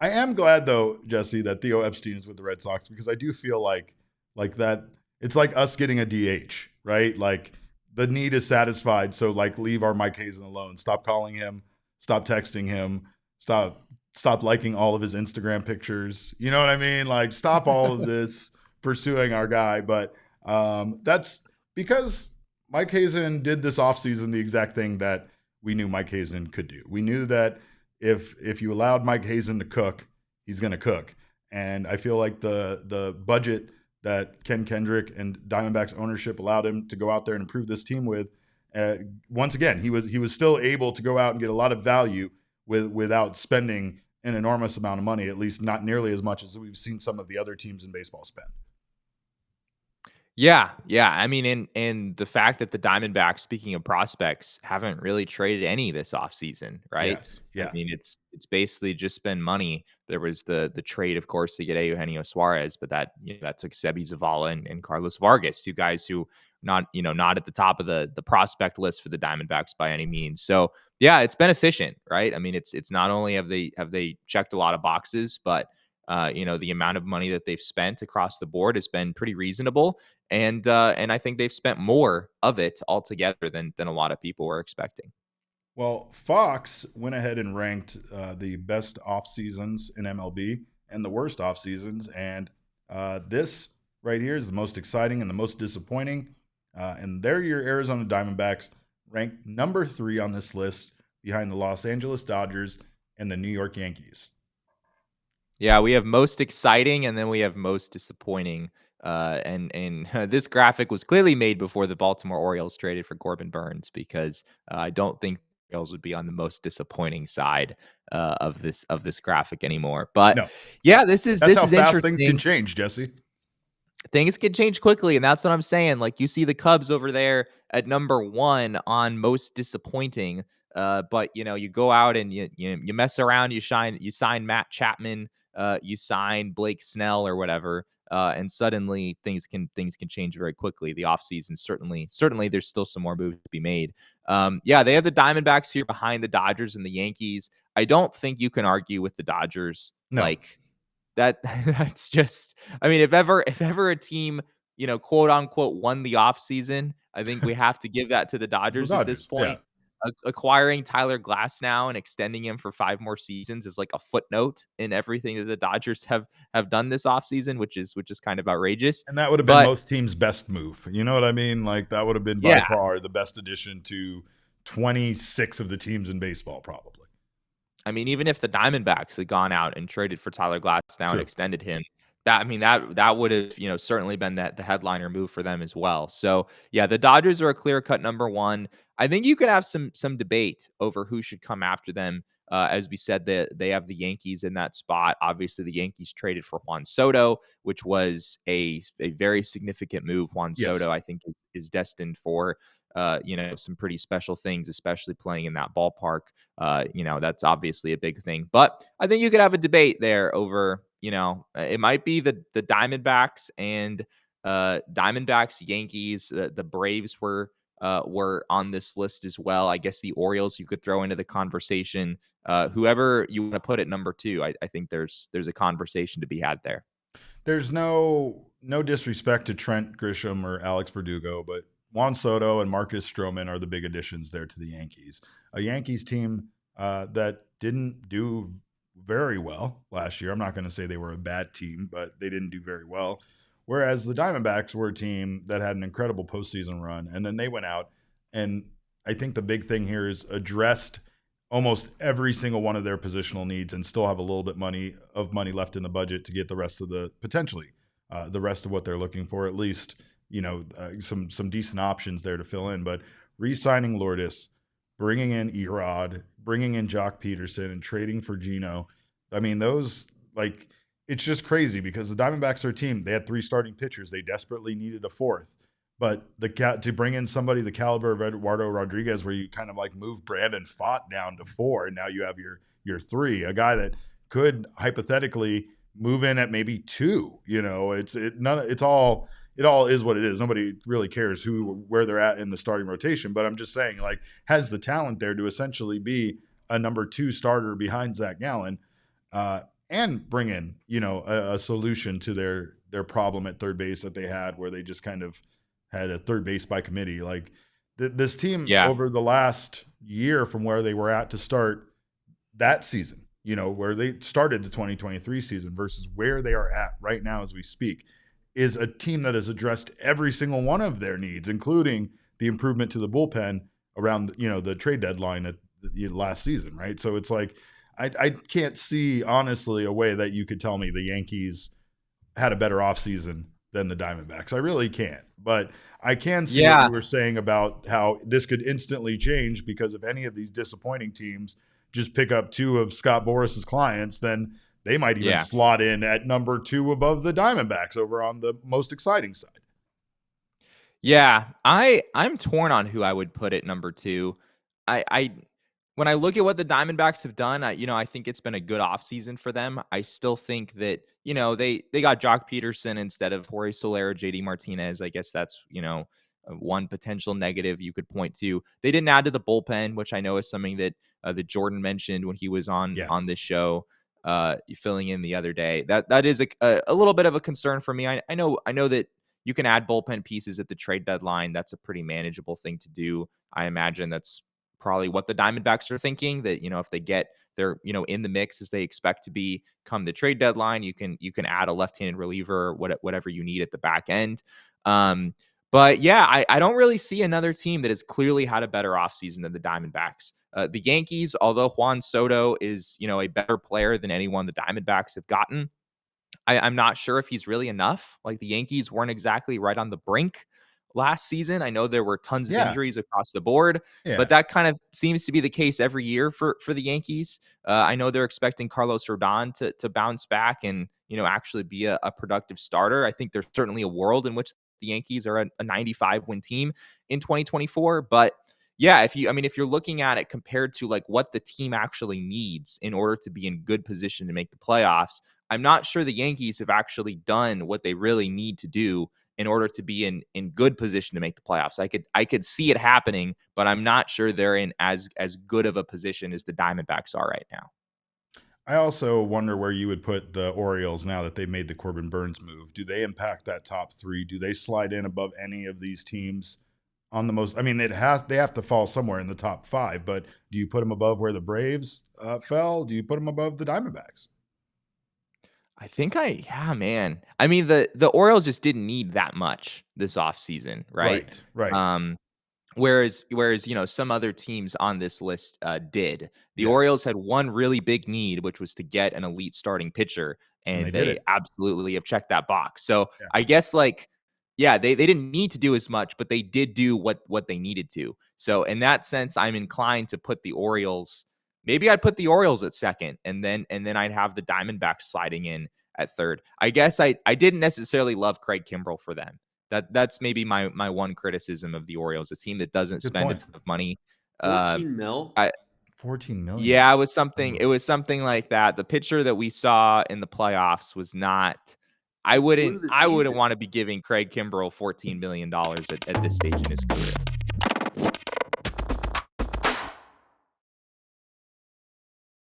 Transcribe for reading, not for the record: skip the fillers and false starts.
I am glad though, Jesse, that Theo Epstein is with the Red Sox because I do feel like that it's like us getting a DH, right? Like the need is satisfied, so like leave our Mike Hazen alone. Stop calling him, stop texting him, stop liking all of his Instagram pictures. You know what I mean? Like stop all of this pursuing our guy. But that's because Mike Hazen did this offseason the exact thing that we knew Mike Hazen could do. We knew that if you allowed Mike Hazen to cook, he's going to cook. And I feel like the budget that Ken Kendrick and Diamondbacks ownership allowed him to go out there and improve this team with, once again, he was still able to go out and get a lot of value without spending an enormous amount of money, at least not nearly as much as we've seen some of the other teams in baseball spend. Yeah. I mean, and the fact that the Diamondbacks, speaking of prospects, haven't really traded any this offseason, right? Yes. Yeah. I mean, it's basically just been money. There was the trade, of course, to get Eugenio Suarez, but that took Sebi Zavala and Carlos Vargas, two guys who not at the top of the prospect list for the Diamondbacks by any means. So yeah, it's been efficient, right? I mean, it's not only have they checked a lot of boxes, but the amount of money that they've spent across the board has been pretty reasonable. And I think they've spent more of it altogether than a lot of people were expecting. Well, Fox went ahead and ranked the best off seasons in MLB and the worst off seasons, and this right here is the most exciting and the most disappointing. And there, your Arizona Diamondbacks ranked number 3 on this list, behind the Los Angeles Dodgers and the New York Yankees. Yeah, we have most exciting, and then we have most disappointing. And this graphic was clearly made before the Baltimore Orioles traded for Corbin Burns, because I don't think the Orioles would be on the most disappointing side of this graphic anymore. But No, yeah, this is that's how fast interesting. things can change, Jesse. Things can change quickly, and that's what I'm saying. Like, you see the Cubs over there at number 1 on most disappointing. But you go out and you mess around, you sign Matt Chapman, you sign Blake Snell or whatever, and suddenly things can change very quickly. The offseason certainly there's still some more moves to be made. Yeah, they have the Diamondbacks here behind the Dodgers and the Yankees. I don't think you can argue with the Dodgers. No. Like, that's just, I mean, if ever a team, quote unquote, won the offseason, I think we have to give that to the Dodgers at this point. Yeah. Acquiring Tyler Glass now and extending him for 5 more seasons is like a footnote in everything that the Dodgers have done this offseason, which is kind of outrageous. And that would have been most teams' best move. You know what I mean? Like, that would have been by far the best addition to 26 of the teams in baseball, probably. I mean, even if the Diamondbacks had gone out and traded for Tyler Glass now and extended him, that would have, certainly been the headliner move for them as well. So yeah, the Dodgers are a clear-cut number 1. I think you could have some debate over who should come after them. As we said, that they have the Yankees in that spot. Obviously, the Yankees traded for Juan Soto, which was a very significant move. Juan Soto, I think, is destined for some pretty special things, especially playing in that ballpark. That's obviously a big thing. But I think you could have a debate there over, it might be the Diamondbacks and Diamondbacks, Yankees. The Braves were on this list as well. I guess the Orioles you could throw into the conversation. Whoever you want to put at number 2, I think there's a conversation to be had there. There's no disrespect to Trent Grisham or Alex Verdugo, but Juan Soto and Marcus Stroman are the big additions there to the Yankees. A Yankees team that didn't do very well last year. I'm not going to say they were a bad team, but they didn't do very well. Whereas the Diamondbacks were a team that had an incredible postseason run, and then they went out, and I think the big thing here is addressed almost every single one of their positional needs and still have a little bit of money left in the budget to get the rest of the rest of what they're looking for, at least, some decent options there to fill in. But re-signing Lourdes, bringing in Erod, bringing in Jock Peterson, and trading for Gino. I mean, those, like, it's just crazy because the Diamondbacks are a team. They had 3 starting pitchers. They desperately needed a 4th. But to bring in somebody the caliber of Eduardo Rodriguez, where you kind of like move Brandon Pfaadt down to 4, and now you have your 3, a guy that could hypothetically move in at maybe 2. It all is what it is. Nobody really cares where they're at in the starting rotation. But I'm just saying, like, has the talent there to essentially be a number 2 starter behind Zach Gallen. and bring in, a solution to their problem at third base that they had, where they just kind of had a third base by committee. Like this team Yeah. over the last year from where they were at to start that season, where they started the 2023 season versus where they are at right now as we speak, is a team that has addressed every single one of their needs, including the improvement to the bullpen around, the trade deadline at the last season, right? So it's like, I can't see, honestly, a way that you could tell me the Yankees had a better offseason than the Diamondbacks. I really can't. But I can see what Yeah. you were saying about how this could instantly change, because if any of these disappointing teams just pick up two of Scott Boris's clients, then they might even Yeah. slot in at number 2 above the Diamondbacks over on the most exciting side. Yeah, I'm torn on who I would put at number 2. I when I look at what the Diamondbacks have done, I think it's been a good offseason for them. I still think that, they got Jock Peterson instead of Jorge Soler or JD Martinez. I guess that's, one potential negative you could point to. They didn't add to the bullpen, which I know is something that Jordan mentioned when he was Yeah. on this show, filling in the other day. That is a little bit of a concern for me. I know that you can add bullpen pieces at the trade deadline. That's a pretty manageable thing to do. I imagine that's probably what the Diamondbacks are thinking, that, if they get they're, in the mix as they expect to be come the trade deadline, you can add a left-handed reliever, whatever you need at the back end. But yeah, I don't really see another team that has clearly had a better offseason than the Diamondbacks. The Yankees, although Juan Soto is, a better player than anyone the Diamondbacks have gotten, I'm not sure if he's really enough. Like, the Yankees weren't exactly right on the brink last season. I know there were tons of Yeah. injuries across the board, Yeah. but that kind of seems to be the case every year for the Yankees. I know they're expecting Carlos Rodon to bounce back and, actually be a productive starter. I think there's certainly a world in which the Yankees are a 95 win team in 2024. But yeah, if you're looking at it compared to like what the team actually needs in order to be in good position to make the playoffs, I'm not sure the Yankees have actually done what they really need to do in order to be in good position to make the playoffs. I could see it happening, but I'm not sure they're in as good of a position as the Diamondbacks are right now. I also wonder where you would put the Orioles now that they've made the Corbin Burns move. Do they impact that top 3? Do they slide in above any of these teams on the most? I mean, they have to fall somewhere in the top 5, but do you put them above where the Braves fell? Do you put them above the Diamondbacks? Yeah, man. I mean, the Orioles just didn't need that much this offseason, right? Right. Um, Whereas, some other teams on this list did. The Yeah, Orioles had one really big need, which was to get an elite starting pitcher, and they and did they it. absolutely have checked that box. So Yeah. I guess, like, yeah, they didn't need to do as much, but they did do what they needed to. So in that sense, I'm inclined to put the Orioles. Maybe I'd put the Orioles at second, and then I'd have the Diamondbacks sliding in at third. I guess I didn't necessarily love Craig Kimbrell for them. That's maybe my one criticism of the Orioles, a team that doesn't Good spend a point. ton of money. Uh, 14 mil? I 14 million. Yeah, it was something like that. The pitcher that we saw in the playoffs was not. I Flew wouldn't the I wouldn't season. want to be giving Craig Kimbrell $14 million at this stage in his career.